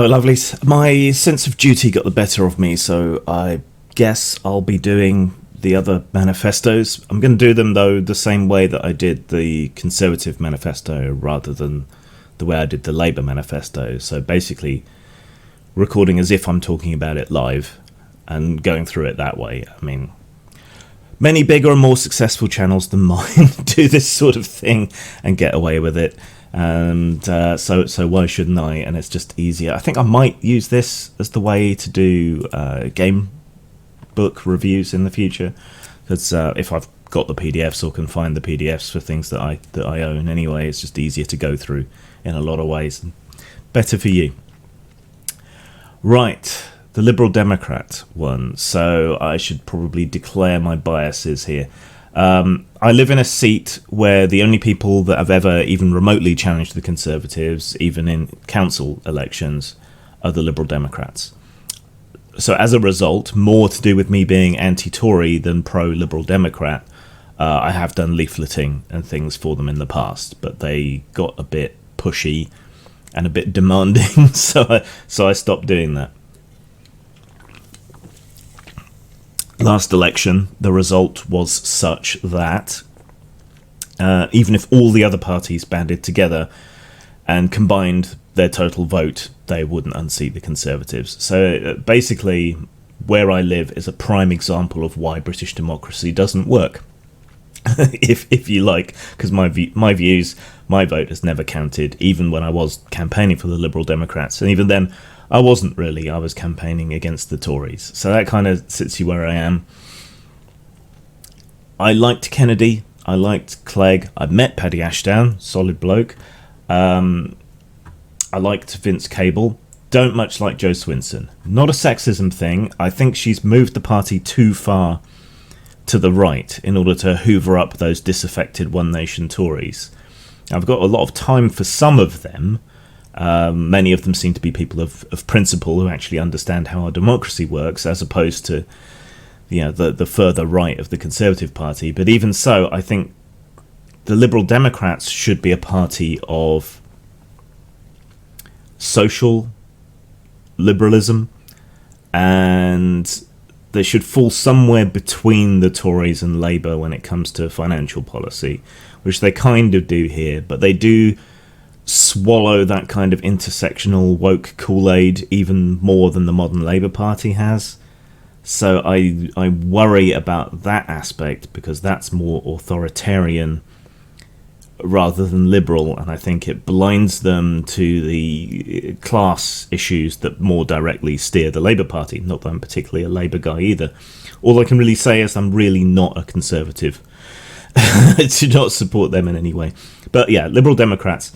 Hello, lovelies. My sense of duty got the better of me, so I guess I'll be doing the other manifestos. I'm going to do them, though, the same way that I did the Conservative manifesto rather than the way I did the Labour manifesto. So basically, recording as if I'm talking about it live and going through it that way. I mean, many bigger and more successful channels than mine do this sort of thing and get away with it. And so why shouldn't I? And it's just easier. I think I might use this as the way to do game book reviews in the future, because if I've got the PDFs or can find the PDFs for things that I own anyway, it's just easier to go through in a lot of ways. Better for you. Right, the Liberal Democrat one. So I should probably declare my biases here. I live in a seat where the only people that have ever even remotely challenged the Conservatives, even in council elections, are the Liberal Democrats. So as a result, more to do with me being anti-Tory than pro-Liberal Democrat. I have done leafleting and things for them in the past, but they got a bit pushy and a bit demanding, so I stopped doing that. Last election, the result was such that even if all the other parties banded together and combined their total vote, they wouldn't unseat the Conservatives. So basically, where I live is a prime example of why British democracy doesn't work. if you like, because my views, my vote has never counted, even when I was campaigning for the Liberal Democrats. And even then, I wasn't really. I was campaigning against the Tories. So that kind of sits you where I am. I liked Kennedy. I liked Clegg. I met Paddy Ashdown, solid bloke. I liked Vince Cable. Don't much like Jo Swinson. Not a sexism thing. I think she's moved the party too far to the right in order to hoover up those disaffected One Nation Tories. I've got a lot of time for some of them. Many of them seem to be people of principle who actually understand how our democracy works, as opposed to the further right of the Conservative Party. But even so, I think the Liberal Democrats should be a party of social liberalism, and they should fall somewhere between the Tories and Labour when it comes to financial policy, which they kind of do here, but they do swallow that kind of intersectional woke Kool-Aid even more than the modern Labour Party has. So I worry about that aspect, because that's more authoritarian rather than liberal, and I think it blinds them to the class issues that more directly steer the Labour Party. Not that I'm particularly a Labour guy either. All I can really say is I'm really not a Conservative. I do not support them in any way. But yeah, Liberal Democrats,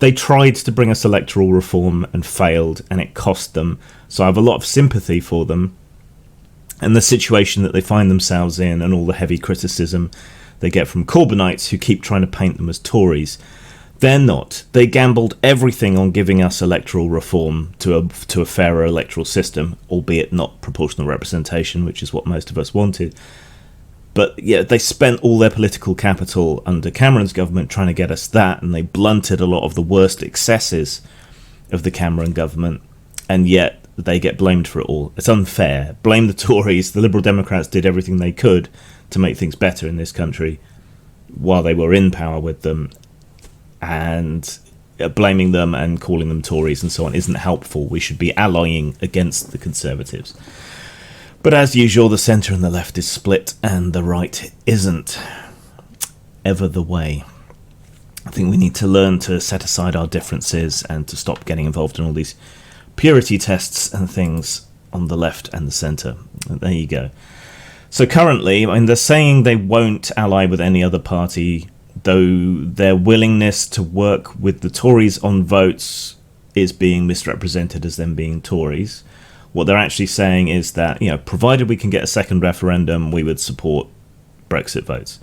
they tried to bring us electoral reform and failed, and it cost them. So I have a lot of sympathy for them and the situation that they find themselves in, and all the heavy criticism they get from Corbynites who keep trying to paint them as Tories. They're not. They gambled everything on giving us electoral reform to a fairer electoral system, albeit not proportional representation, which is what most of us wanted. But yeah, they spent all their political capital under Cameron's government trying to get us that, and they blunted a lot of the worst excesses of the Cameron government, and yet they get blamed for it all. It's unfair. Blame the Tories. The Liberal Democrats did everything they could to make things better in this country while they were in power with them, and blaming them and calling them Tories and so on isn't helpful. We should be allying against the Conservatives. But as usual, the centre and the left is split, and the right isn't. Ever the way. I think we need to learn to set aside our differences and to stop getting involved in all these purity tests and things on the left and the centre. There you go. So currently, I mean, they're saying they won't ally with any other party, though their willingness to work with the Tories on votes is being misrepresented as them being Tories. What they're actually saying is that, provided we can get a second referendum, we would support Brexit votes.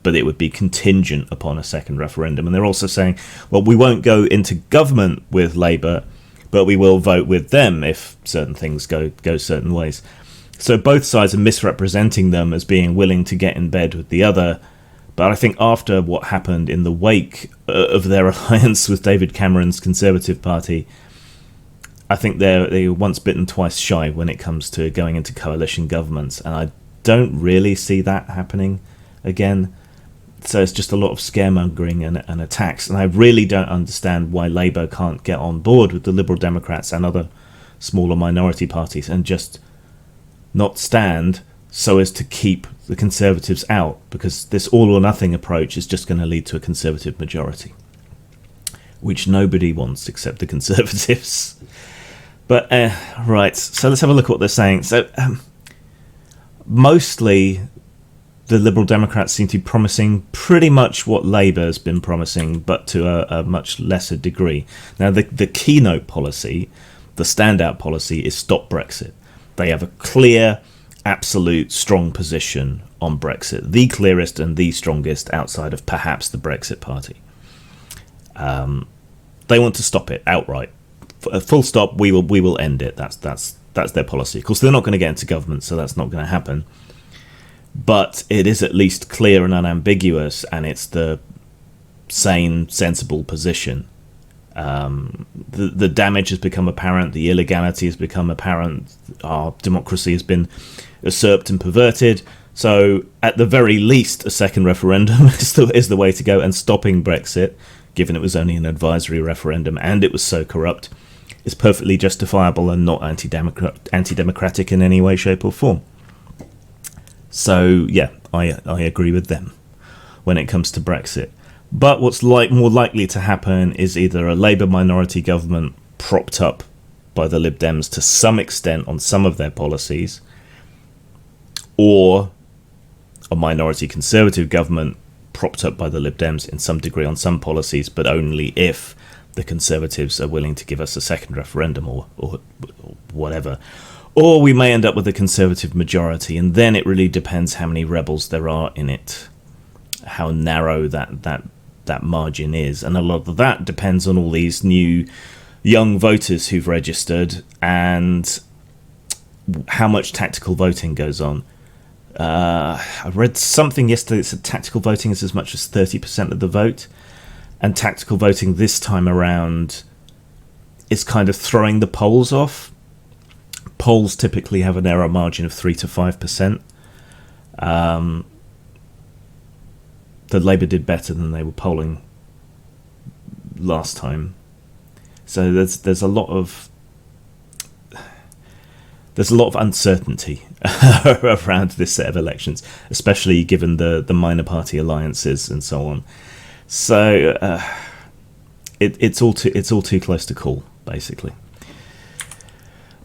But it would be contingent upon a second referendum. And they're also saying, well, we won't go into government with Labour, but we will vote with them if certain things go certain ways. So both sides are misrepresenting them as being willing to get in bed with the other. But I think after what happened in the wake of their alliance with David Cameron's Conservative Party, I think they're once bitten, twice shy when it comes to going into coalition governments, and I don't really see that happening again. So it's just a lot of scaremongering and attacks, and I really don't understand why Labour can't get on board with the Liberal Democrats and other smaller minority parties and just not stand so as to keep the Conservatives out, because this all or nothing approach is just going to lead to a Conservative majority, which nobody wants except the Conservatives. But, right, so let's have a look at what they're saying. So, mostly the Liberal Democrats seem to be promising pretty much what Labour has been promising, but to a much lesser degree. Now, the keynote policy, the standout policy, is stop Brexit. They have a clear, absolute, strong position on Brexit, the clearest and the strongest outside of perhaps the Brexit Party. They want to stop it outright. Full stop. We will end it. That's their policy. Of course, they're not going to get into government, so that's not going to happen. But it is at least clear and unambiguous, and it's the sane, sensible position. The damage has become apparent. The illegality has become apparent. Our democracy has been usurped and perverted. So, at the very least, a second referendum is the way to go. And stopping Brexit, given it was only an advisory referendum and it was so corrupt, is perfectly justifiable and not anti-democratic in any way, shape or form. So, yeah, I agree with them when it comes to Brexit. But what's more likely to happen is either a Labour minority government propped up by the Lib Dems to some extent on some of their policies, or a minority Conservative government propped up by the Lib Dems in some degree on some policies, but only if the Conservatives are willing to give us a second referendum or whatever. Or we may end up with a Conservative majority, and then it really depends how many rebels there are in it, how narrow that margin is. And a lot of that depends on all these new young voters who've registered and how much tactical voting goes on. I read something yesterday that said tactical voting is as much as 30% of the vote, and tactical voting this time around is kind of throwing the polls off. Polls typically have an error margin of 3 to 5%. The Labour did better than they were polling last time. So there's a lot of uncertainty around this set of elections, especially given the minor party alliances and so on. So it's all too close to call, basically.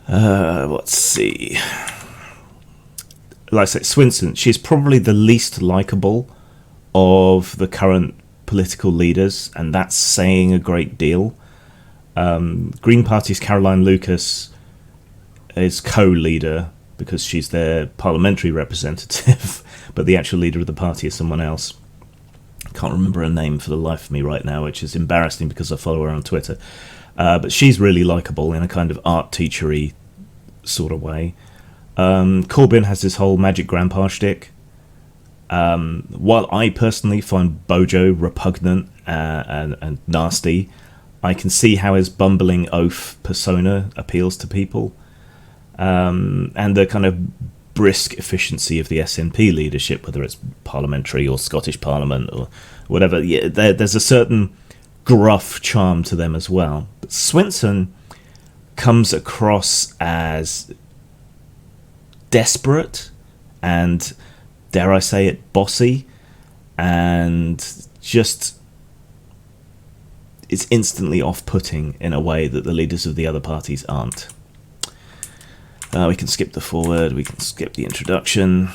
Let's see. Like I said, Swinson, she's probably the least likeable of the current political leaders, and that's saying a great deal. Green Party's Caroline Lucas is co-leader because she's their parliamentary representative, but the actual leader of the party is someone else. I can't remember her name for the life of me right now, which is embarrassing because I follow her on Twitter. But she's really likeable in a kind of art teachery sort of way. Corbyn has this whole magic grandpa shtick. While I personally find Bojo repugnant and nasty, I can see how his bumbling oaf persona appeals to people. And the kind of brisk efficiency of the SNP leadership, whether it's parliamentary or Scottish Parliament or whatever, yeah, there's a certain gruff charm to them as well. But Swinson comes across as desperate and, dare I say it, bossy, and just it's instantly off-putting in a way that the leaders of the other parties aren't. We can skip the foreword, we can skip the introduction.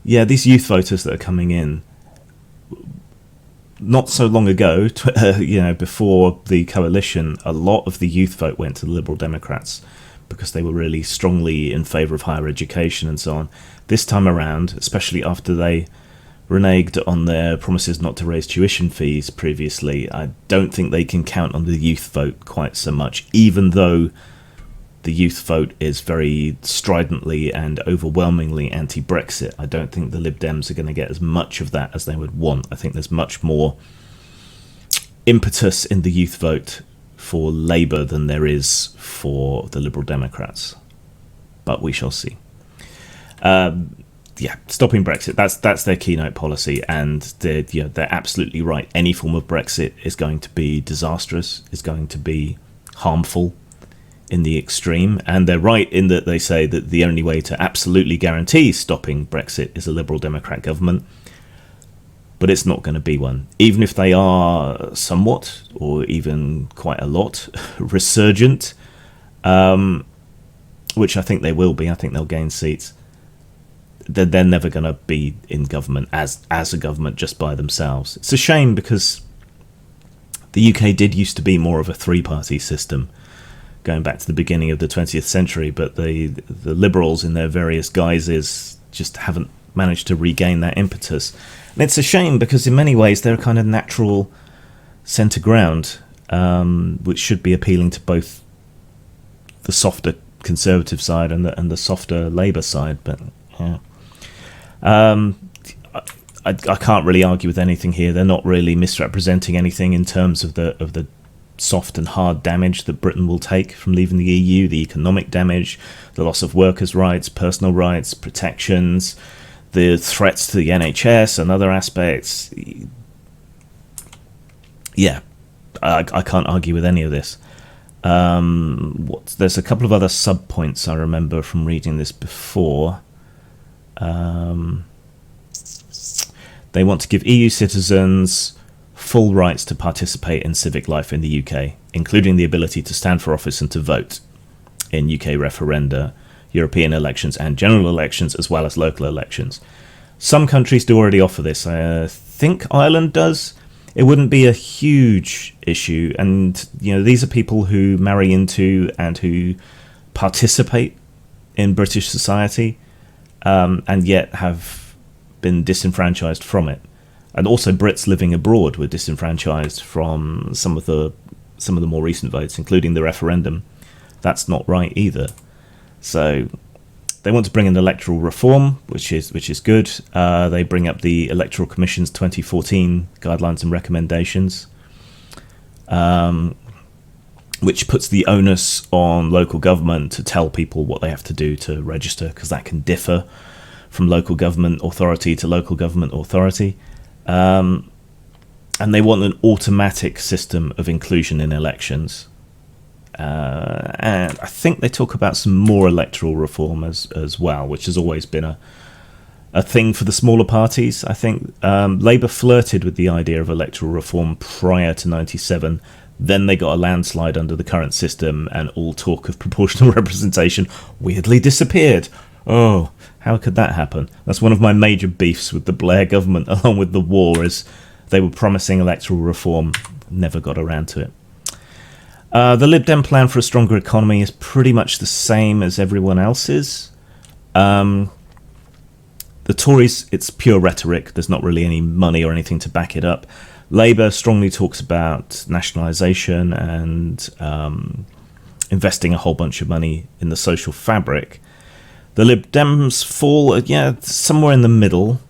Yeah, these youth voters that are coming in, not so long ago, before the coalition, a lot of the youth vote went to the Liberal Democrats because they were really strongly in favour of higher education and so on. This time around, especially after they reneged on their promises not to raise tuition fees previously, I don't think they can count on the youth vote quite so much, even though the youth vote is very stridently and overwhelmingly anti-Brexit. I don't think the Lib Dems are going to get as much of that as they would want. I think there's much more impetus in the youth vote for Labour than there is for the Liberal Democrats. But we shall see. Stopping Brexit, that's their keynote policy, and they're absolutely right. Any form of Brexit is going to be disastrous, is going to be harmful in the extreme, and they're right in that they say that the only way to absolutely guarantee stopping Brexit is a Liberal Democrat government, but it's not going to be one. Even if they are somewhat, or even quite a lot, resurgent, which I think they will be, I think they'll gain seats, they're never going to be in government as a government just by themselves. It's a shame because the UK did used to be more of a three-party system going back to the beginning of the 20th century, but the Liberals in their various guises just haven't managed to regain that impetus. And it's a shame because in many ways they're a kind of natural centre ground, which should be appealing to both the softer Conservative side and the softer Labour side, but yeah. I can't really argue with anything here. They're not really misrepresenting anything in terms of the soft and hard damage that Britain will take from leaving the EU, the economic damage, the loss of workers' rights, personal rights, protections, the threats to the NHS and other aspects. Yeah, I can't argue with any of this. There's a couple of other sub-points I remember from reading this before. They want to give EU citizens full rights to participate in civic life in the UK, including the ability to stand for office and to vote in UK referenda, European elections and general elections, as well as local elections. Some countries do already offer this. I think Ireland does. It wouldn't be a huge issue, and these are people who marry into and who participate in British society, and yet have been disenfranchised from it. And also Brits living abroad were disenfranchised from some of the more recent votes, including the referendum. That's not right either. So they want to bring in electoral reform, which is good. They bring up the Electoral Commission's 2014 guidelines and recommendations, which puts the onus on local government to tell people what they have to do to register, because that can differ from local government authority to local government authority. And they want an automatic system of inclusion in elections. And I think they talk about some more electoral reform as well, which has always been a thing for the smaller parties. I think Labour flirted with the idea of electoral reform prior to 97. Then they got a landslide under the current system, and all talk of proportional representation weirdly disappeared. Oh, how could that happen? That's one of my major beefs with the Blair government, along with the war, is they were promising electoral reform, never got around to it. The Lib Dem plan for a stronger economy is pretty much the same as everyone else's. The Tories, it's pure rhetoric. There's not really any money or anything to back it up. Labour strongly talks about nationalisation and investing a whole bunch of money in the social fabric. The Lib Dems fall, somewhere in the middle.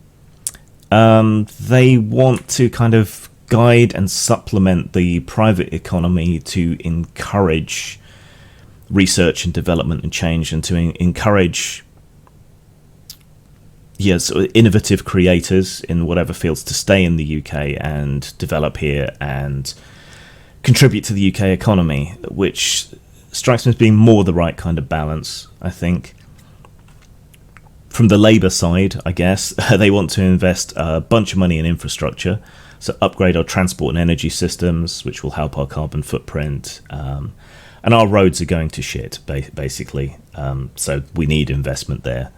They want to kind of guide and supplement the private economy to encourage research and development and change, and to encourage innovative creators in whatever fields to stay in the UK and develop here and contribute to the UK economy, which strikes me as being more the right kind of balance, I think. From the Labour side, I guess, they want to invest a bunch of money in infrastructure, so upgrade our transport and energy systems, which will help our carbon footprint. And our roads are going to shit, basically, so we need investment there.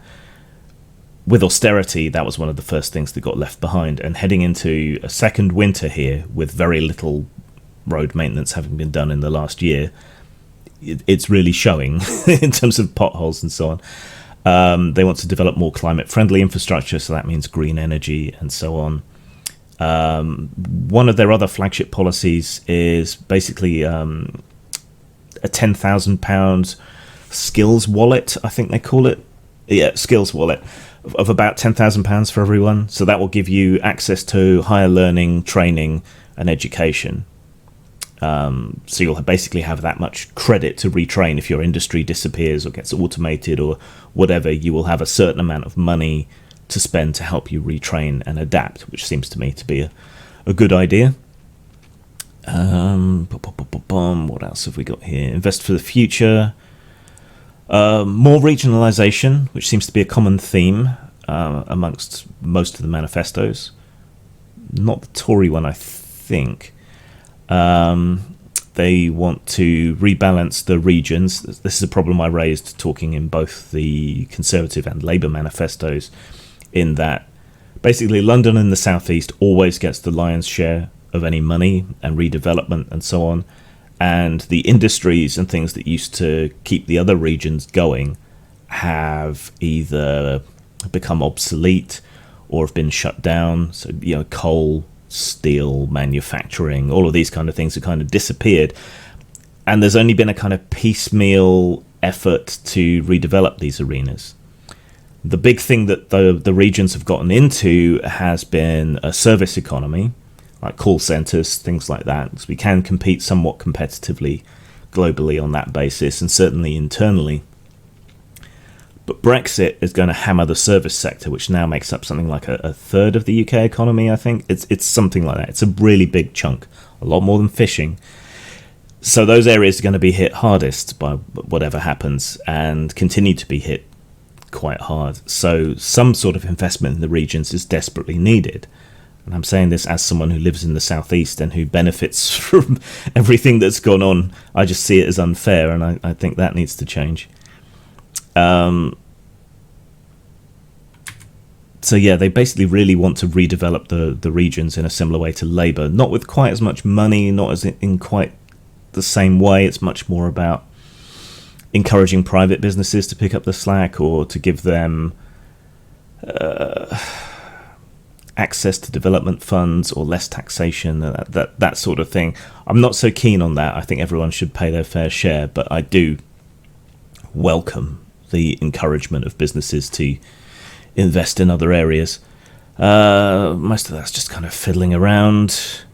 With austerity, that was one of the first things that got left behind, and heading into a second winter here with very little road maintenance having been done in the last year, it's really showing in terms of potholes and so on. They want to develop more climate-friendly infrastructure, so that means green energy and so on. One of their other flagship policies is basically a £10,000 skills wallet, I think they call it. Yeah, skills wallet of about £10,000 for everyone. So that will give you access to higher learning, training and education. So you'll basically have that much credit to retrain. If your industry disappears or gets automated or whatever, you will have a certain amount of money to spend to help you retrain and adapt, which seems to me to be a good idea. What else have we got here? Invest for the future. More regionalisation, which seems to be a common theme amongst most of the manifestos. Not the Tory one, I think. They want to rebalance the regions. This is a problem I raised talking in both the Conservative and Labour manifestos, in that basically London and the South East always gets the lion's share of any money and redevelopment and so on, and the industries and things that used to keep the other regions going have either become obsolete or have been shut down. So, coal, steel, manufacturing, all of these kind of things have kind of disappeared, and there's only been a kind of piecemeal effort to redevelop these arenas. The big thing that the regions have gotten into has been a service economy, like call centres, things like that. So we can compete somewhat competitively globally on that basis, and certainly internally. But Brexit is going to hammer the service sector, which now makes up something like a third of the UK economy, I think. It's something like that. It's a really big chunk, a lot more than fishing. So those areas are going to be hit hardest by whatever happens, and continue to be hit quite hard. So some sort of investment in the regions is desperately needed. And I'm saying this as someone who lives in the southeast and who benefits from everything that's gone on. I just see it as unfair, and I think that needs to change. So yeah, they basically really want to redevelop the regions in a similar way to Labour, not with quite as much money, not as in quite the same way. It's much more about encouraging private businesses to pick up the slack, or to give them access to development funds or less taxation, that sort of thing. I'm not so keen on that. I think everyone should pay their fair share, but I do welcome the encouragement of businesses to invest in other areas. Most of that's just kind of fiddling around.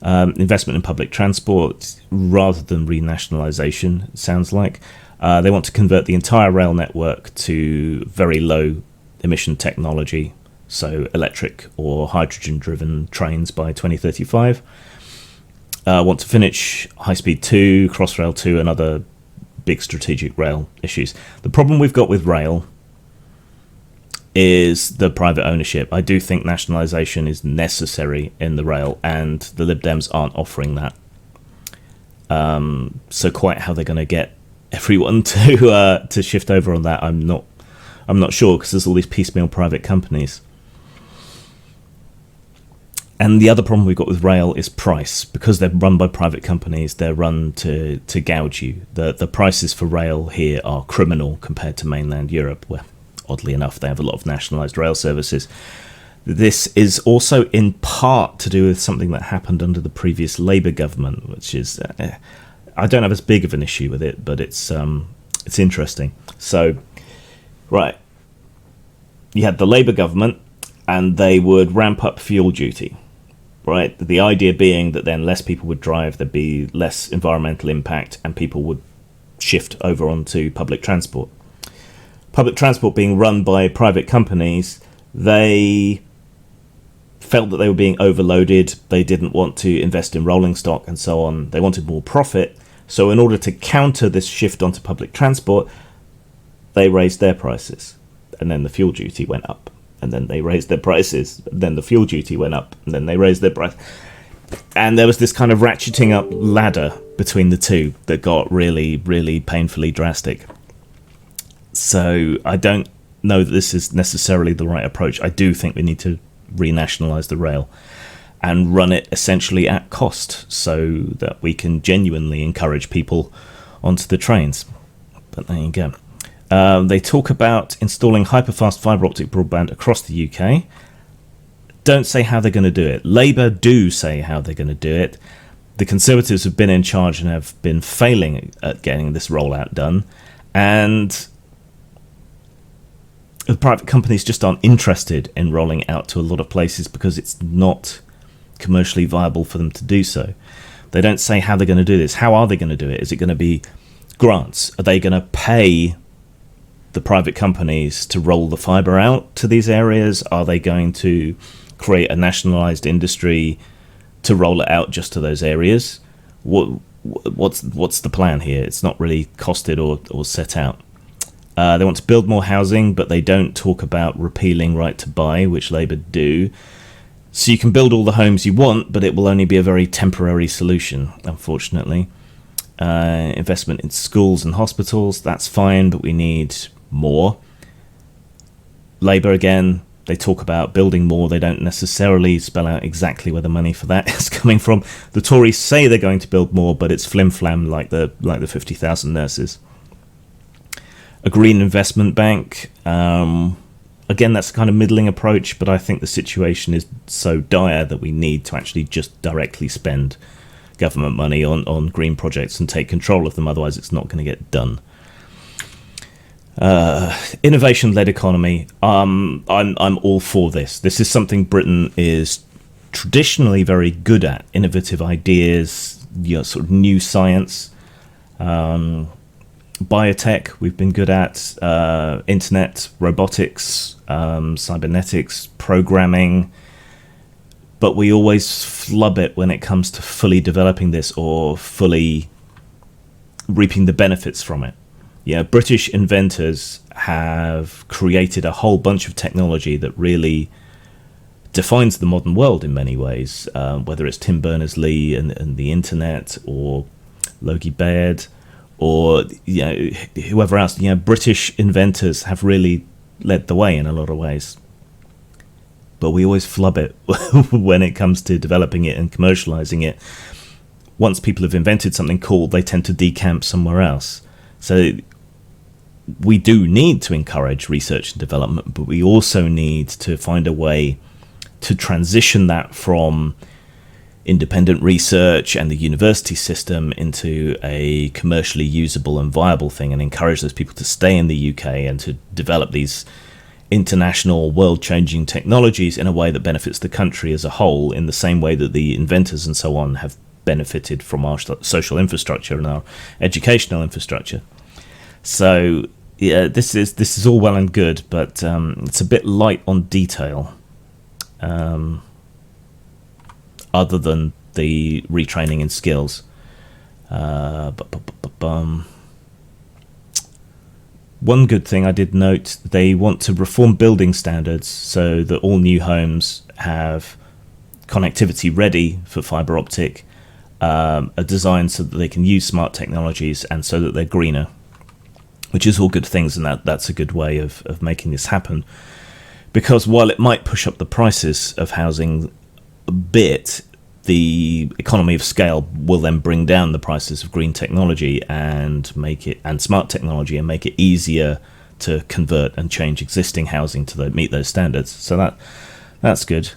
Investment in public transport rather than renationalisation, it sounds like. They want to convert the entire rail network to very low emission technology, so electric or hydrogen driven trains by 2035. Want to finish High Speed 2, Crossrail 2 and other big strategic rail issues. The problem we've got with rail is the private ownership. I do think nationalisation is necessary in the rail, and the Lib Dems aren't offering that. So quite how they're going to get everyone to shift over on that, I'm not sure, because there's all these piecemeal private companies. And the other problem we've got with rail is price. Because they're run by private companies, they're run to gouge you. The prices for rail here are criminal compared to mainland Europe, where oddly enough, they have a lot of nationalised rail services. This is also in part to do with something that happened under the previous Labour government, which is, I don't have as big of an issue with it, but it's interesting. So, right, you had the Labour government, and they would ramp up fuel duty, right? The idea being that then less people would drive, there'd be less environmental impact, and people would shift over onto public transport. Public transport being run by private companies, they felt that they were being overloaded. They didn't want to invest in rolling stock and so on. They wanted more profit. So in order to counter this shift onto public transport, they raised their prices. And then the fuel duty went up. And then they raised their prices. Then the fuel duty went up. And then they raised their price. And there was this kind of ratcheting up ladder between the two that got really, really painfully drastic. So I don't know that this is necessarily the right approach. I do think we need to renationalise the rail and run it essentially at cost, so that we can genuinely encourage people onto the trains. But there you go. They talk about installing hyperfast fibre optic broadband across the UK. Don't say how they're going to do it. Labour do say how they're going to do it. The Conservatives have been in charge and have been failing at getting this rollout done. And the private companies just aren't interested in rolling out to a lot of places because it's not commercially viable for them to do so. They don't say how they're going to do this. How are they going to do it? Is it going to be grants? Are they going to pay the private companies to roll the fiber out to these areas? Are they going to create a nationalized industry to roll it out just to those areas? What's the plan here? It's not really costed or set out. They want to build more housing, but they don't talk about repealing right to buy, which Labour do. So you can build all the homes you want, but it will only be a very temporary solution, unfortunately. Investment in schools and hospitals, that's fine, but we need more. Labour, again, they talk about building more. They don't necessarily spell out exactly where the money for that is coming from. The Tories say they're going to build more, but it's flim-flam like the 50,000 nurses. A green investment bank. Again, that's a kind of middling approach, but I think the situation is so dire that we need to actually just directly spend government money on green projects and take control of them. Otherwise, it's not going to get done. Innovation-led economy. I'm all for this. This is something Britain is traditionally very good at. Innovative ideas, sort of new science. Biotech, we've been good at. Internet, robotics, cybernetics, programming. But we always flub it when it comes to fully developing this or fully reaping the benefits from it. Yeah, British inventors have created a whole bunch of technology that really defines the modern world in many ways, whether it's Tim Berners-Lee and the internet, or Logie Baird, or whoever else. British inventors have really led the way in a lot of ways. But we always flub it when it comes to developing it and commercializing it. Once people have invented something cool, they tend to decamp somewhere else. So we do need to encourage research and development, but we also need to find a way to transition that from independent research and the university system into a commercially usable and viable thing, and encourage those people to stay in the UK and to develop these international world-changing technologies in a way that benefits the country as a whole, in the same way that the inventors and so on have benefited from our social infrastructure and our educational infrastructure. So yeah, this is all well and good, but it's a bit light on detail, other than the retraining in skills. One good thing I did note, they want to reform building standards so that all new homes have connectivity ready for fibre optic, are designed so that they can use smart technologies and so that they're greener, which is all good things, and that's a good way of making this happen. Because while it might push up the prices of housing a bit, the economy of scale will then bring down the prices of green technology and smart technology, and make it easier to convert and change existing housing to meet those standards. So that's good.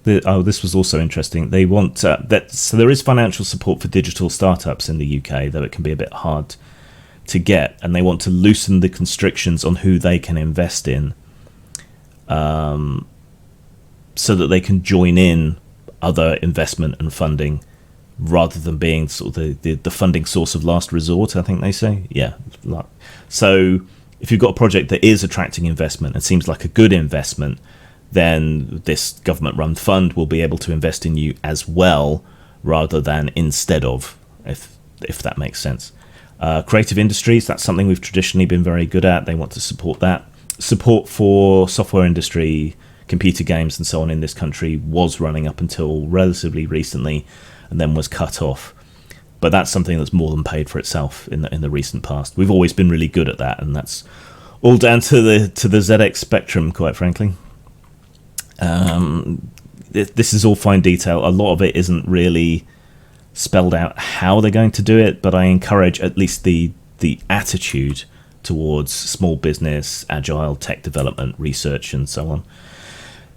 This was also interesting. They want so there is financial support for digital startups in the UK, though it can be a bit hard to get, and they want to loosen the constrictions on who they can invest in, so that they can join in other investment and funding rather than being sort of the funding source of last resort, I think they say. Yeah. So if you've got a project that is attracting investment and seems like a good investment, then this government-run fund will be able to invest in you as well, rather than instead of, if that makes sense. Creative industries, that's something we've traditionally been very good at. They want to support that. Support for software industry, computer games and so on in this country was running up until relatively recently, and then was cut off. But that's something that's more than paid for itself in the recent past. We've always been really good at that, and that's all down to the ZX Spectrum, quite frankly. This is all fine detail. A lot of it isn't really spelled out how they're going to do it, but I encourage at least the attitude towards small business, agile tech development, research, and so on.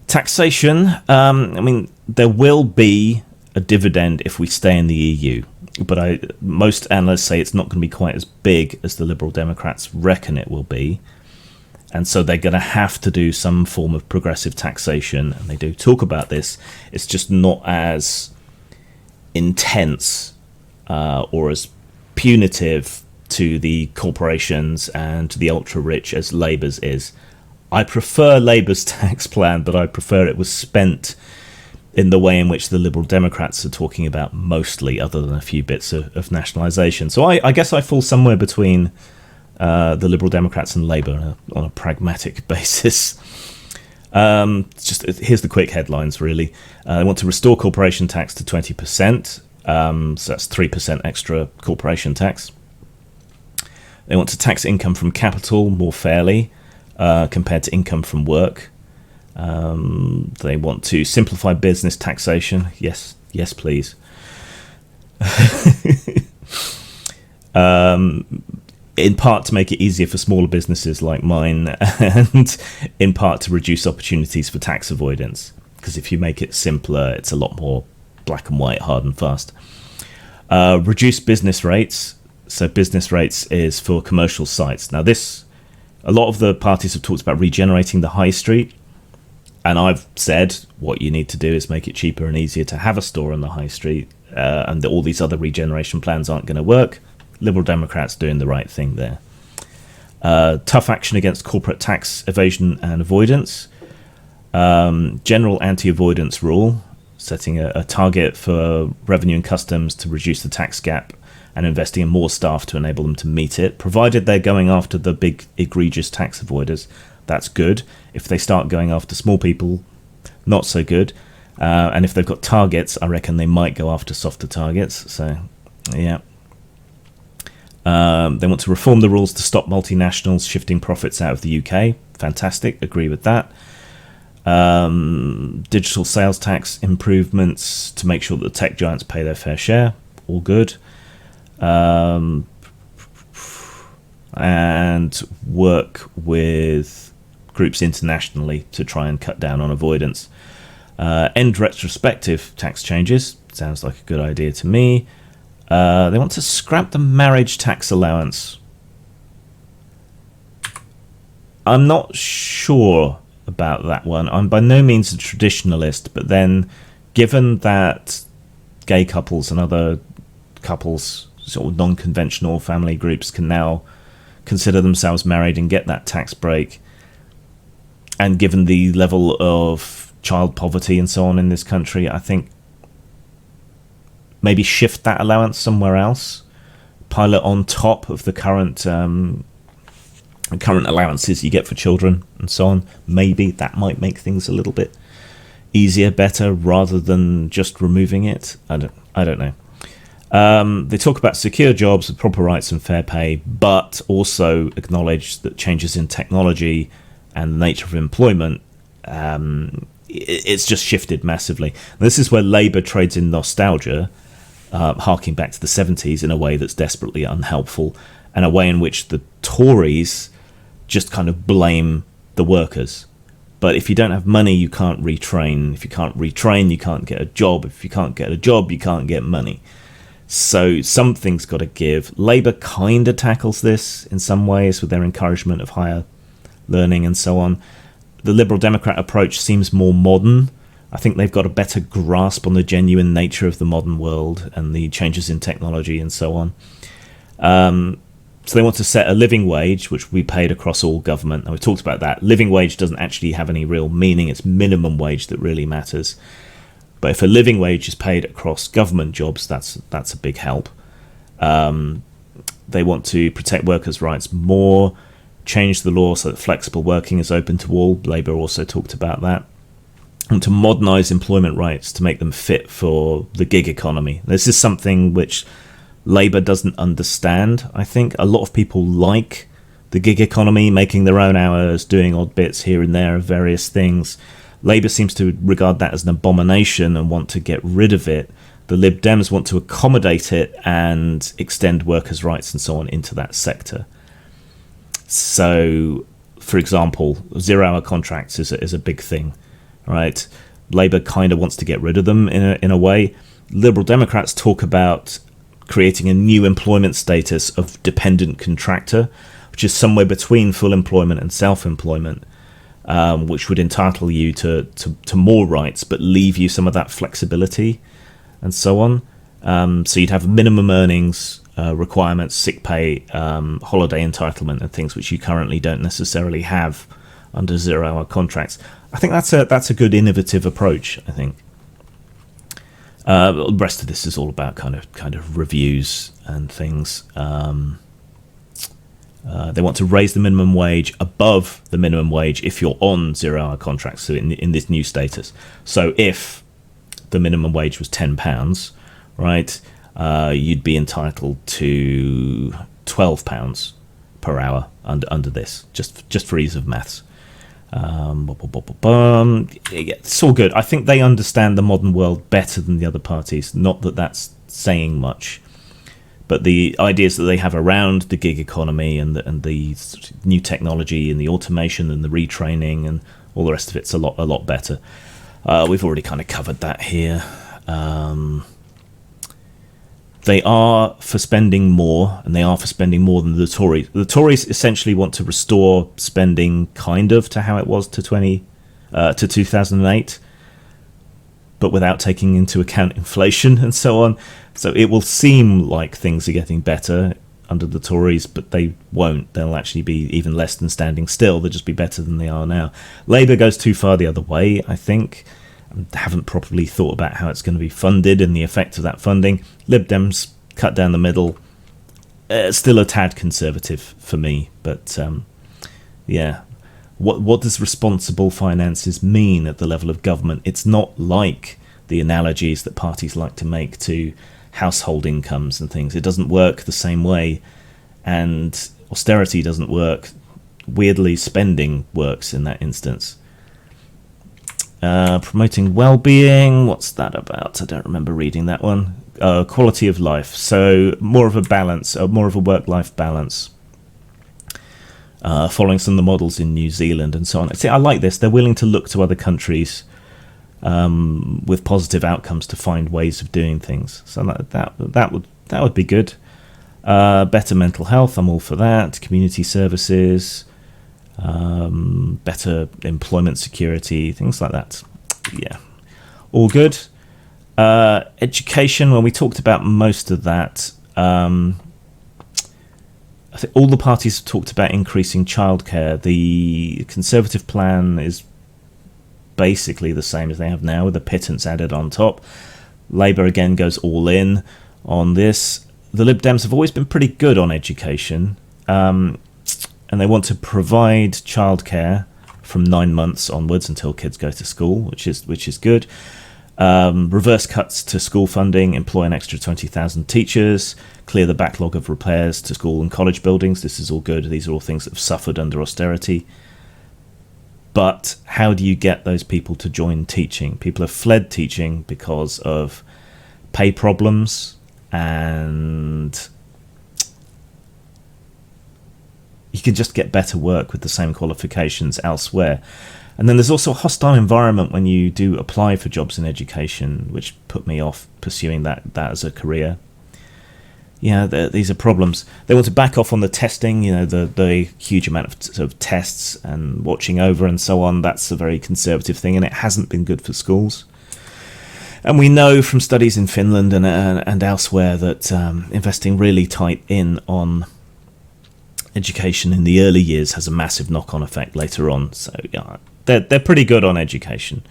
Taxation. There will be a dividend if we stay in the EU, but most analysts say it's not going to be quite as big as the Liberal Democrats reckon it will be. And so they're going to have to do some form of progressive taxation, and they do talk about this. It's just not as intense or as punitive to the corporations and to the ultra-rich as Labour's is. I prefer Labour's tax plan, but I prefer it was spent in the way in which the Liberal Democrats are talking about mostly, other than a few bits of nationalisation. So I guess I fall somewhere between the Liberal Democrats and Labour on a pragmatic basis. Here's the quick headlines, really. They want to restore corporation tax to 20%, so that's 3% extra corporation tax. They want to tax income from capital more fairly compared to income from work. They want to simplify business taxation. Yes, please. In part to make it easier for smaller businesses like mine, and in part to reduce opportunities for tax avoidance. Because if you make it simpler, it's a lot more black and white, hard and fast. Reduce business rates. So business rates is for commercial sites. Now a lot of the parties have talked about regenerating the high street. And I've said what you need to do is make it cheaper and easier to have a store on the high street, and all these other regeneration plans aren't going to work. Liberal Democrats doing the right thing there. Tough action against corporate tax evasion and avoidance. General anti-avoidance rule, setting a target for revenue and customs to reduce the tax gap and investing in more staff to enable them to meet it, provided they're going after the big egregious tax avoiders. That's good. If they start going after small people, not so good. And if they've got targets, I reckon they might go after softer targets. So, yeah. They want to reform the rules to stop multinationals shifting profits out of the UK. Fantastic. Agree with that. Digital sales tax improvements to make sure that the tech giants pay their fair share. All good. And work with groups internationally to try and cut down on avoidance. End retrospective tax changes. Sounds like a good idea to me. They want to scrap the marriage tax allowance. I'm not sure about that one. I'm by no means a traditionalist, but then given that gay couples and other couples, sort of non-conventional family groups, can now consider themselves married and get that tax break, and given the level of child poverty and so on in this country, I think maybe shift that allowance somewhere else, pile it on top of the current allowances you get for children and so on. Maybe that might make things a little bit easier, better, rather than just removing it. I don't know. They talk about secure jobs with proper rights and fair pay, but also acknowledge that changes in technology and the nature of employment, it's just shifted massively. And this is where Labour trades in nostalgia, harking back to the 70s in a way that's desperately unhelpful, and a way in which the Tories just kind of blame the workers. But if you don't have money, you can't retrain. If you can't retrain, you can't get a job. If you can't get a job, you can't get money. So something's got to give. Labour kind of tackles this in some ways with their encouragement of higher learning and so on. The Liberal Democrat approach seems more modern. I think they've got a better grasp on the genuine nature of the modern world and the changes in technology and so on. So they want to set a living wage, which will be paid across all government. And we've talked about that. Living wage doesn't actually have any real meaning. It's minimum wage that really matters. But if a living wage is paid across government jobs, that's a big help. They want to protect workers' rights more, change the law so that flexible working is open to all. Labour also talked about that. And to modernise employment rights to make them fit for the gig economy. This is something which Labour doesn't understand, I think. A lot of people like the gig economy, making their own hours, doing odd bits here and there of various things. Labour seems to regard that as an abomination and want to get rid of it. The Lib Dems want to accommodate it and extend workers' rights and so on into that sector. So, for example, zero-hour contracts is a big thing, right? Labour kind of wants to get rid of them in a way. Liberal Democrats talk about creating a new employment status of dependent contractor, which which is somewhere between full employment and self-employment, which would entitle you to more rights, but leave you some of that flexibility and so on. So you'd have minimum earnings requirements, sick pay, holiday entitlement, and things which you currently don't necessarily have under 0-hour contracts. I think that's a good innovative approach. I think the rest of this is all about kind of reviews and things. They want to raise the minimum wage above the minimum wage if you're on 0-hour contracts. So in this new status, so if the minimum wage was £10, right, you'd be entitled to £12 per hour under this, just for ease of maths. It's all good. I think they understand the modern world better than the other parties. Not that that's saying much, but the ideas that they have around the gig economy and the new technology and the automation and the retraining and all the rest of it's a lot better. We've already kind of covered that here. They are for spending more, and they are for spending more than the Tories. The Tories essentially want to restore spending kind of to how it was to 2008, but without taking into account inflation and so on. So it will seem like things are getting better under the Tories, but they won't. They'll actually be even less than standing still. They'll just be better than they are now. Labour goes too far the other way, I think. Haven't properly thought about how it's going to be funded and the effect of that funding. Lib Dems cut down the middle. Still a tad conservative for me, but yeah. What does responsible finances mean at the level of government? It's not like the analogies that parties like to make to household incomes and things. It doesn't work the same way, and austerity doesn't work. Weirdly, spending works in that instance. Promoting well-being, what's that about? I don't remember reading that one. Quality of life, so more of a balance, more of a work-life balance. Following some of the models in New Zealand and so on. See, I like this. They're willing to look to other countries with positive outcomes to find ways of doing things. So that would be good. Better mental health, I'm all for that. Community services. Better employment security, things like that. Yeah, all good. Education, well, we talked about most of that. I think all the parties have talked about increasing childcare. The Conservative plan is basically the same as they have now, with a pittance added on top. Labour again goes all in on this. The Lib Dems have always been pretty good on education. And they want to provide childcare from 9 months onwards until kids go to school, which is good. Reverse cuts to school funding, employ an extra 20,000 teachers, clear the backlog of repairs to school and college buildings. This is all good. These are all things that have suffered under austerity. But how do you get those people to join teaching? People have fled teaching because of pay problems, and you can just get better work with the same qualifications elsewhere. And then there's also a hostile environment when you do apply for jobs in education, which put me off pursuing that as a career. Yeah, these are problems. They want to back off on the testing, the huge amount of sort of tests and watching over and so on. That's a very conservative thing, and it hasn't been good for schools. And we know from studies in Finland and elsewhere that investing really tight in on education in the early years has a massive knock-on effect later on. So yeah, they're pretty good on education.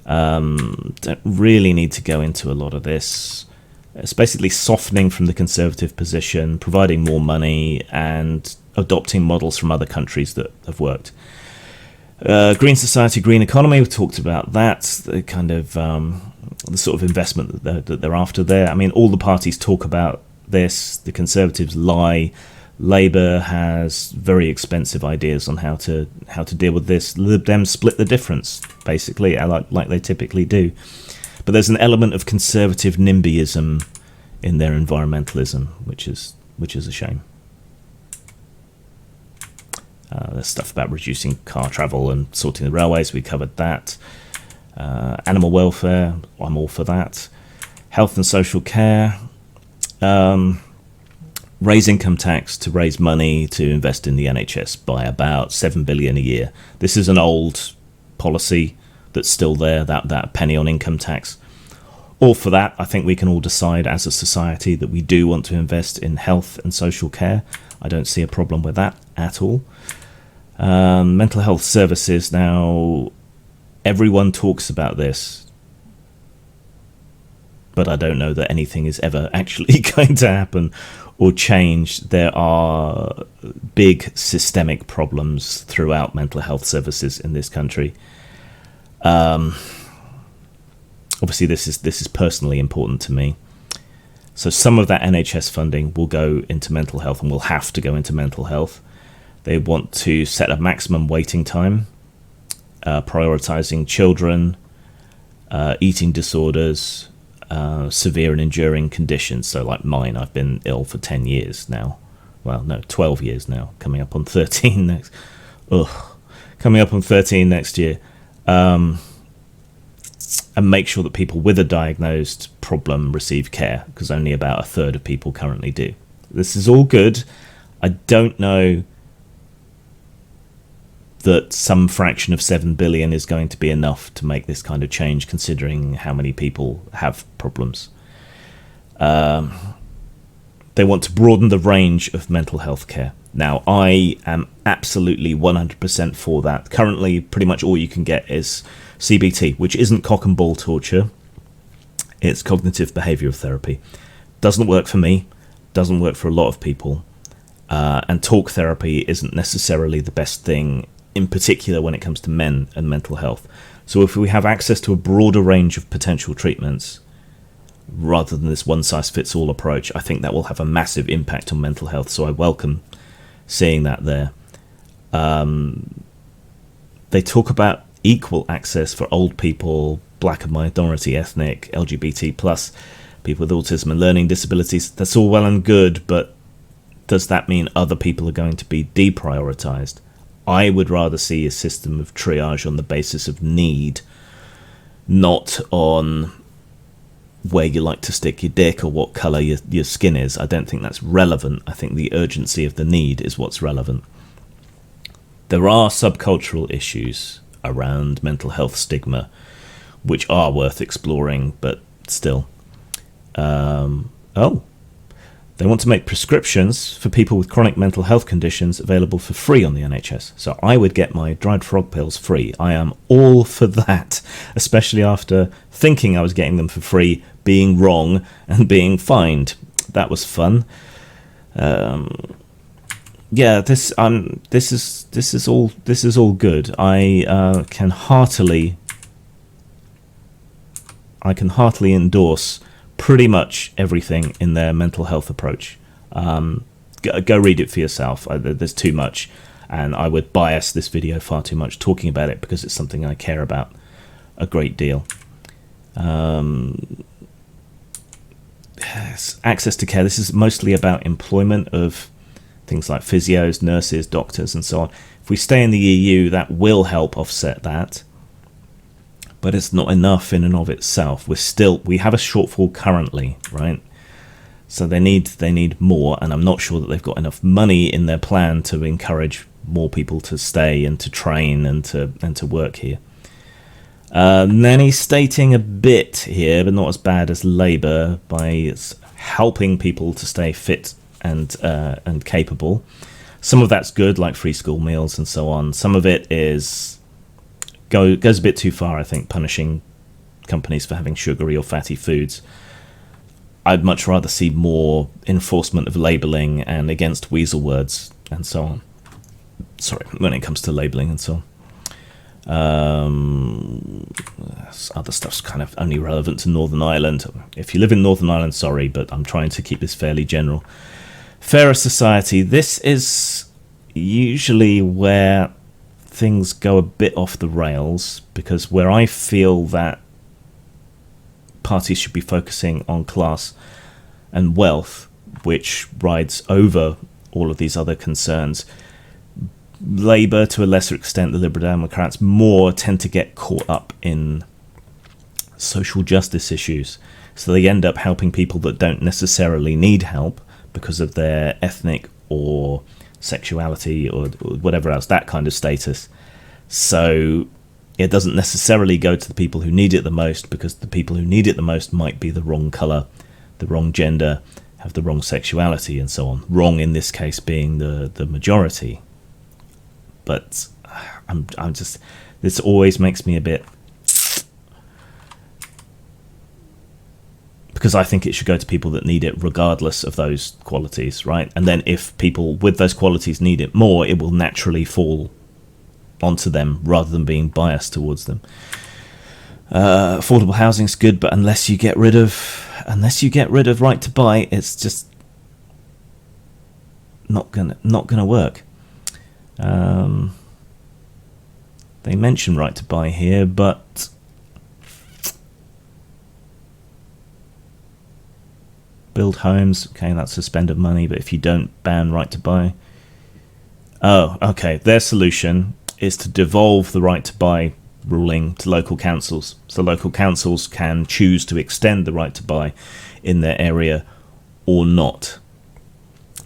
Don't really need to go into a lot of this. It's basically softening from the Conservative position, providing more money, and adopting models from other countries that have worked. Green society, green economy, we've talked about that, the kind of the sort of investment that they're after there. I mean, all the parties talk about this. The Conservatives lie. Labour has very expensive ideas on how to deal with this. The Lib Dems split the difference, basically, like they typically do. But there's an element of conservative NIMBYism in their environmentalism, which is a shame. There's stuff about reducing car travel and sorting the railways. We covered that. Animal welfare, I'm all for that. Health and social care. raise income tax to raise money to invest in the NHS by about 7 billion a year. This is an old policy that's still there, that penny on income tax. All for that, I think we can all decide as a society that we do want to invest in health and social care. I don't see a problem with that at all. Mental health services, now everyone talks about this, but I don't know that anything is ever actually going to happen or change. There are big systemic problems throughout mental health services in this country. Obviously, this is personally important to me. So some of that NHS funding will go into mental health and will have to go into mental health. They want to set a maximum waiting time, prioritizing children, eating disorders, severe and enduring conditions. So like mine, I've been ill for 10 years now. Well, no, 12 years now, coming up on 13 next. Coming up on 13 next year. And make sure that people with a diagnosed problem receive care, because only about a third of people currently do. This is all good. I don't know that some fraction of 7 billion is going to be enough to make this kind of change, considering how many people have problems. They want to broaden the range of mental health care. Now, I am absolutely 100% for that. Currently, pretty much all you can get is CBT, which isn't cock and ball torture. It's cognitive behavioural therapy. Doesn't work for me. Doesn't work for a lot of people. And talk therapy isn't necessarily the best thing, in particular when it comes to men and mental health. So if we have access to a broader range of potential treatments, rather than this one-size-fits-all approach, I think that will have a massive impact on mental health. So I welcome seeing that there. They talk about equal access for old people, black and minority ethnic, LGBT plus, people with autism and learning disabilities. That's all well and good, but does that mean other people are going to be deprioritized? I would rather see a system of triage on the basis of need, not on where you like to stick your dick or what colour your skin is. I don't think that's relevant. I think the urgency of the need is what's relevant. There are subcultural issues around mental health stigma, which are worth exploring, but still. They want to make prescriptions for people with chronic mental health conditions available for free on the NHS. So I would get my dried frog pills free. I am all for that, especially after thinking I was getting them for free, being wrong, and being fined. That was fun. This is all good. I can heartily endorse pretty much everything in their mental health approach. Go read it for yourself. There's too much, and I would bias this video far too much talking about it because it's something I care about a great deal. Access to care. This is mostly about employment of things like physios, nurses, doctors, and so on. If we stay in the EU, that will help offset that. But it's not enough in and of itself. We have a shortfall currently, right? So they need more, and I'm not sure that they've got enough money in their plan to encourage more people to stay and to train and to work here. Lenny stating a bit here, but not as bad as Labour, by helping people to stay fit and capable. Some of that's good, like free school meals and so on. Some of it goes a bit too far, I think, punishing companies for having sugary or fatty foods. I'd much rather see more enforcement of labelling and against weasel words and so on. Sorry, when it comes to labelling and so on. Other stuff's kind of only relevant to Northern Ireland. If you live in Northern Ireland, sorry, but I'm trying to keep this fairly general. Fairer society. This is usually where things go a bit off the rails, because where I feel that parties should be focusing on class and wealth, which rides over all of these other concerns, Labour, to a lesser extent the Liberal Democrats, more tend to get caught up in social justice issues. So they end up helping people that don't necessarily need help, because of their ethnic or sexuality or whatever else, that kind of status. So it doesn't necessarily go to the people who need it the most, because the people who need it the most might be the wrong colour, the wrong gender, have the wrong sexuality, and so on. Wrong in this case being the majority. But I'm just, this always makes me a bit, because I think it should go to people that need it regardless of those qualities, right? And then if people with those qualities need it more, it will naturally fall onto them rather than being biased towards them. Affordable housing's good, but unless you get rid of right to buy, it's just not gonna work. They mention right to buy here, but build homes, okay, that's a spend of money, but if you don't ban right to buy, their solution is to devolve the right to buy ruling to local councils. So local councils can choose to extend the right to buy in their area or not.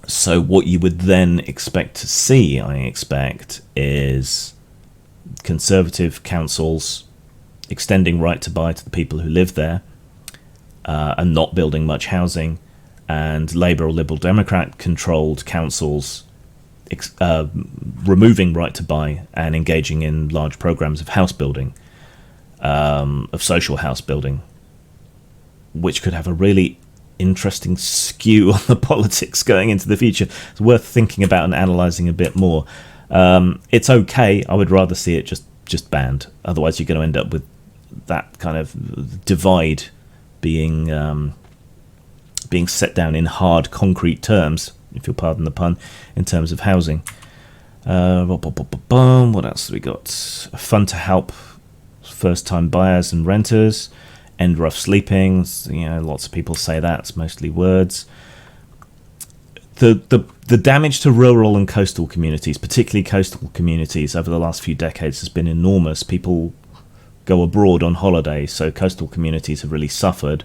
So what you would then expect to see, I expect, is Conservative councils extending right to buy to the people who live there, and not building much housing, and Labour or Liberal Democrat controlled councils removing right to buy and engaging in large programs of house building, of social house building, which could have a really interesting skew on the politics going into the future. It's worth thinking about and analysing a bit more. It's okay. I would rather see it just banned. Otherwise, you're going to end up with that kind of divide being set down in hard concrete terms, if you'll pardon the pun, in terms of housing. What else have we got? A fund to help first-time buyers and renters. End rough sleeping. Lots of people say that. It's mostly words. The damage to rural and coastal communities, particularly coastal communities, over the last few decades has been enormous. People go abroad on holiday, so coastal communities have really suffered.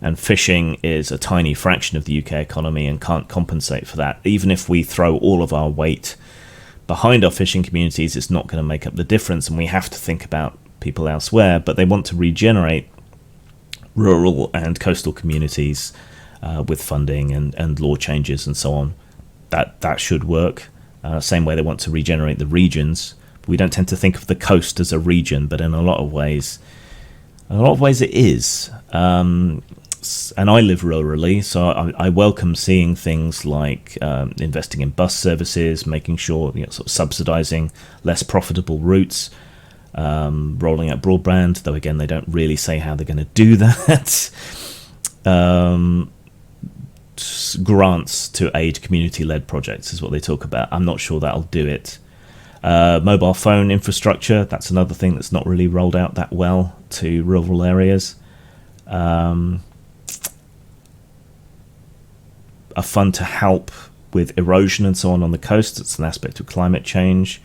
And fishing is a tiny fraction of the UK economy and can't compensate for that. Even if we throw all of our weight behind our fishing communities, it's not going to make up the difference, and we have to think about people elsewhere. But they want to regenerate rural and coastal communities with funding and law changes and so on. That should work. Same way they want to regenerate the regions. We don't tend to think of the coast as a region, but in a lot of ways it is. And I live rurally, so I welcome seeing things like investing in bus services, making sure, sort of subsidising less profitable routes, rolling out broadband, though again they don't really say how they're going to do that. Grants to aid community-led projects is what they talk about. I'm not sure that'll do it. Mobile phone infrastructure, that's another thing that's not really rolled out that well to rural areas. A fund to help with erosion and so on the coast. It's an aspect of climate change.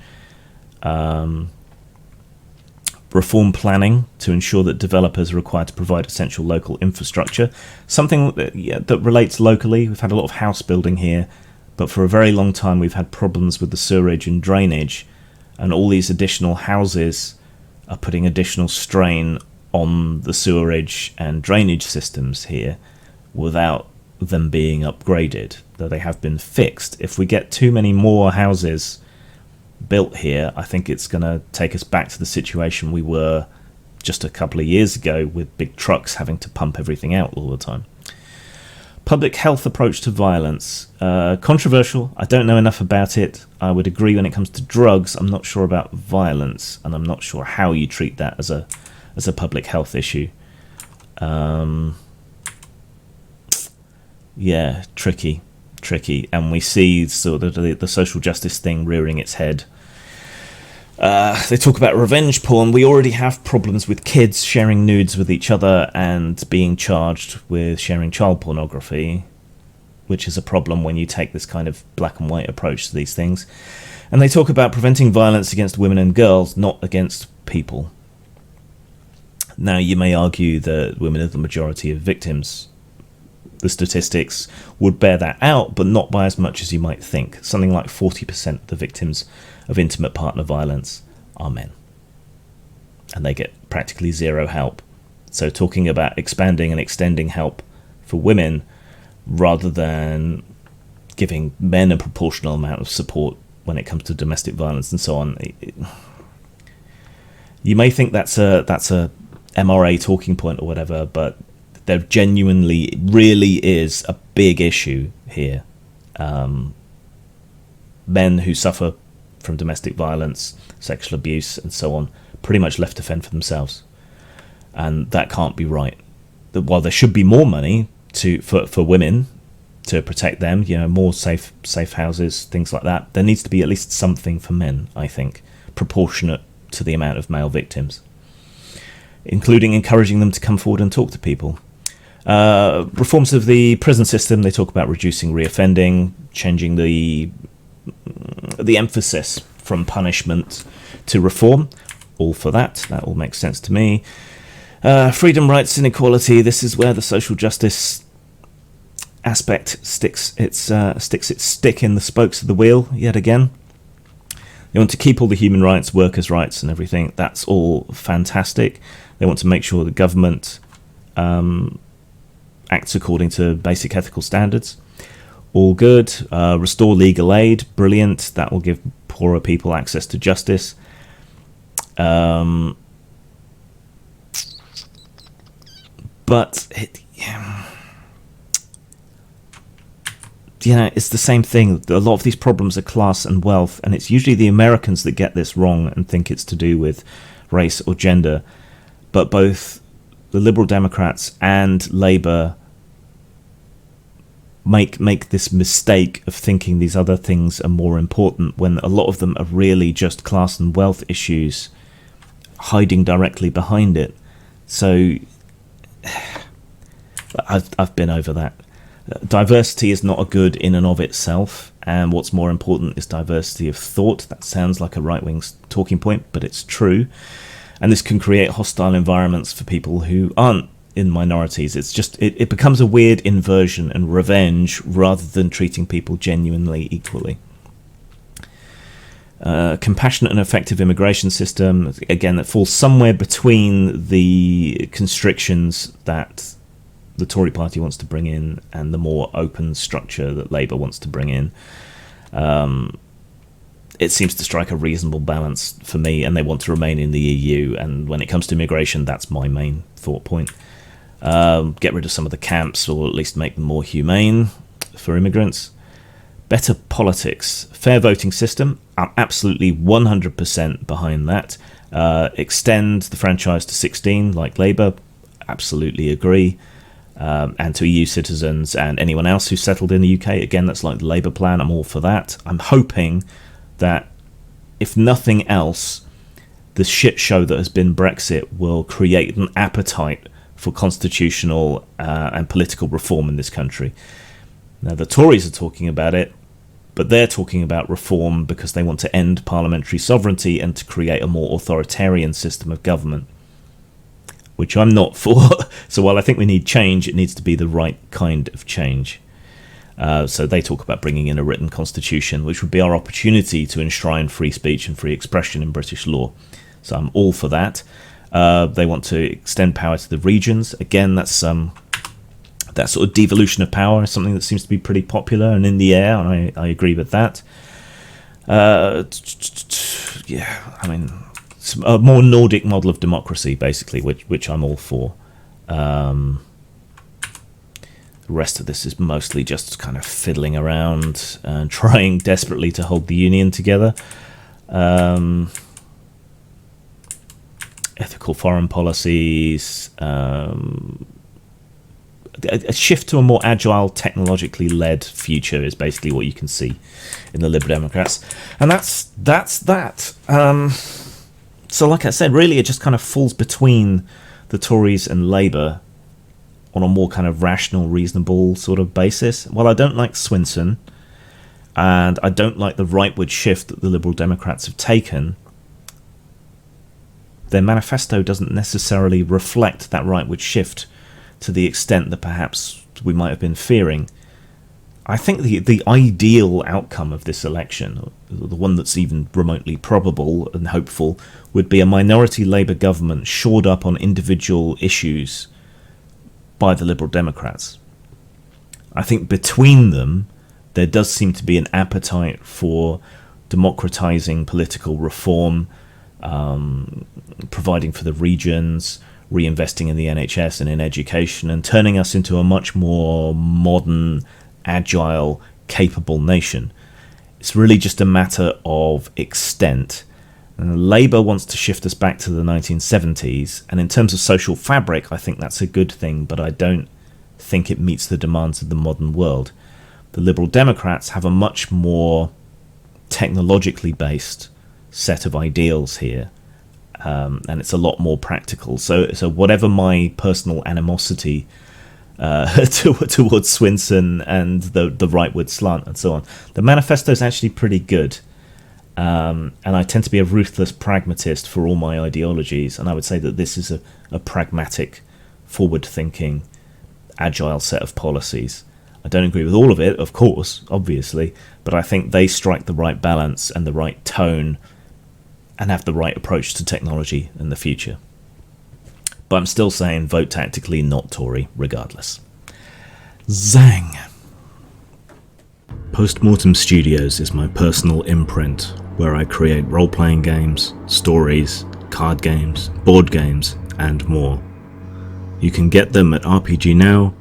Reform planning to ensure that developers are required to provide essential local infrastructure. Something that relates locally. We've had a lot of house building here, but for a very long time we've had problems with the sewerage and drainage, and all these additional houses are putting additional strain on the sewerage and drainage systems here without them being upgraded, though they have been fixed. If we get too many more houses built here, I think it's going to take us back to the situation we were just a couple of years ago, with big trucks having to pump everything out all the time. Public health approach to violence. Controversial. I don't know enough about it. I would agree when it comes to drugs. I'm not sure about violence, and I'm not sure how you treat that as a public health issue. Tricky. And we see sort of the social justice thing rearing its head. They talk about revenge porn. We already have problems with kids sharing nudes with each other and being charged with sharing child pornography, which is a problem when you take this kind of black and white approach to these things. And they talk about preventing violence against women and girls, not against people. Now, you may argue that women are the majority of victims the statistics would bear that out, but not by as much as you might think. Something like 40% of the victims of intimate partner violence are men, and they get practically zero help. So talking about expanding and extending help for women rather than giving men a proportional amount of support when it comes to domestic violence and so on, you may think that's a MRA talking point or whatever, but there genuinely really is a big issue here. Men who suffer from domestic violence, sexual abuse and so on, pretty much left to fend for themselves, and that can't be right. While there should be more money for women to protect them, more safe houses, things like that, there needs to be at least something for men, I think, proportionate to the amount of male victims, including encouraging them to come forward and talk to people. Reforms of the prison system, they talk about reducing reoffending, changing the emphasis from punishment to reform. All for that. That all makes sense to me. Freedom, rights, inequality. This is where the social justice aspect sticks its stick in the spokes of the wheel yet again. They want to keep all the human rights, workers' rights and everything. That's all fantastic. They want to make sure the government acts according to basic ethical standards. All good. Restore legal aid. Brilliant. That will give poorer people access to justice. But it's the same thing. A lot of these problems are class and wealth, and it's usually the Americans that get this wrong and think it's to do with race or gender. But both the Liberal Democrats and Labour make this mistake of thinking these other things are more important, when a lot of them are really just class and wealth issues hiding directly behind it. So I've been over that. Diversity is not a good in and of itself, and what's more important is diversity of thought. That sounds like a right-wing talking point, but it's true. And this can create hostile environments for people who aren't in minorities. It's just it becomes a weird inversion and revenge rather than treating people genuinely equally. Compassionate and effective immigration system, again, that falls somewhere between the constrictions that the Tory party wants to bring in and the more open structure that Labour wants to bring in. It seems to strike a reasonable balance for me, and they want to remain in the EU. And when it comes to immigration, that's my main thought point. Get rid of some of the camps, or at least make them more humane for immigrants. Better politics. Fair voting system. I'm absolutely 100% behind that. Extend the franchise to 16, like Labour. Absolutely agree. And to EU citizens and anyone else who's settled in the UK. Again, that's like the Labour plan. I'm all for that. I'm hoping that, if nothing else, the shit show that has been Brexit will create an appetite for constitutional and political reform in this country. Now, the Tories are talking about it, but they're talking about reform because they want to end parliamentary sovereignty and to create a more authoritarian system of government, which I'm not for. So while I think we need change, it needs to be the right kind of change. So they talk about bringing in a written constitution, which would be our opportunity to enshrine free speech and free expression in British law. So I'm all for that. They want to extend power to the regions. Again, that's that sort of devolution of power is something that seems to be pretty popular and in the air, and I agree with that. A more Nordic model of democracy, basically, which I'm all for. The rest of this is mostly just kind of fiddling around and trying desperately to hold the union together. Ethical foreign policies, a shift to a more agile, technologically led future is basically what you can see in the Liberal Democrats, and that's that. So, like I said, really, it just kind of falls between the Tories and Labour on a more kind of rational, reasonable sort of basis. While I don't like Swinson, and I don't like the rightward shift that the Liberal Democrats have taken, their manifesto doesn't necessarily reflect that rightward shift to the extent that perhaps we might have been fearing. I think the ideal outcome of this election, the one that's even remotely probable and hopeful, would be a minority Labour government shored up on individual issues by the Liberal Democrats. I think between them, there does seem to be an appetite for democratising political reform, providing for the regions, reinvesting in the NHS and in education, and turning us into a much more modern, agile, capable nation. It's really just a matter of extent. And Labour wants to shift us back to the 1970s, and in terms of social fabric, I think that's a good thing, but I don't think it meets the demands of the modern world. The Liberal Democrats have a much more technologically based set of ideals here, and it's a lot more practical. So whatever my personal animosity towards Swinson and the rightward slant and so on, the manifesto is actually pretty good. And I tend to be a ruthless pragmatist for all my ideologies, and I would say that this is a pragmatic, forward-thinking, agile set of policies. I don't agree with all of it, of course, obviously, but I think they strike the right balance and the right tone and have the right approach to technology in the future. But I'm still saying vote tactically, not Tory, regardless. Zang! Postmortem Studios is my personal imprint, where I create role-playing games, stories, card games, board games, and more. You can get them at RPG Now,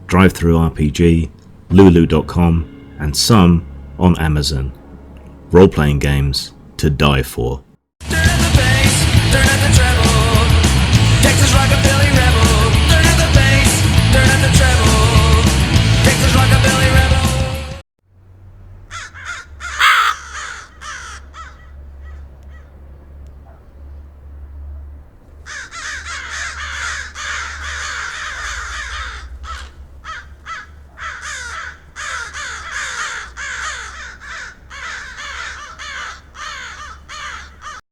DriveThruRPG, Lulu.com, and some on Amazon. Role-playing games to die for.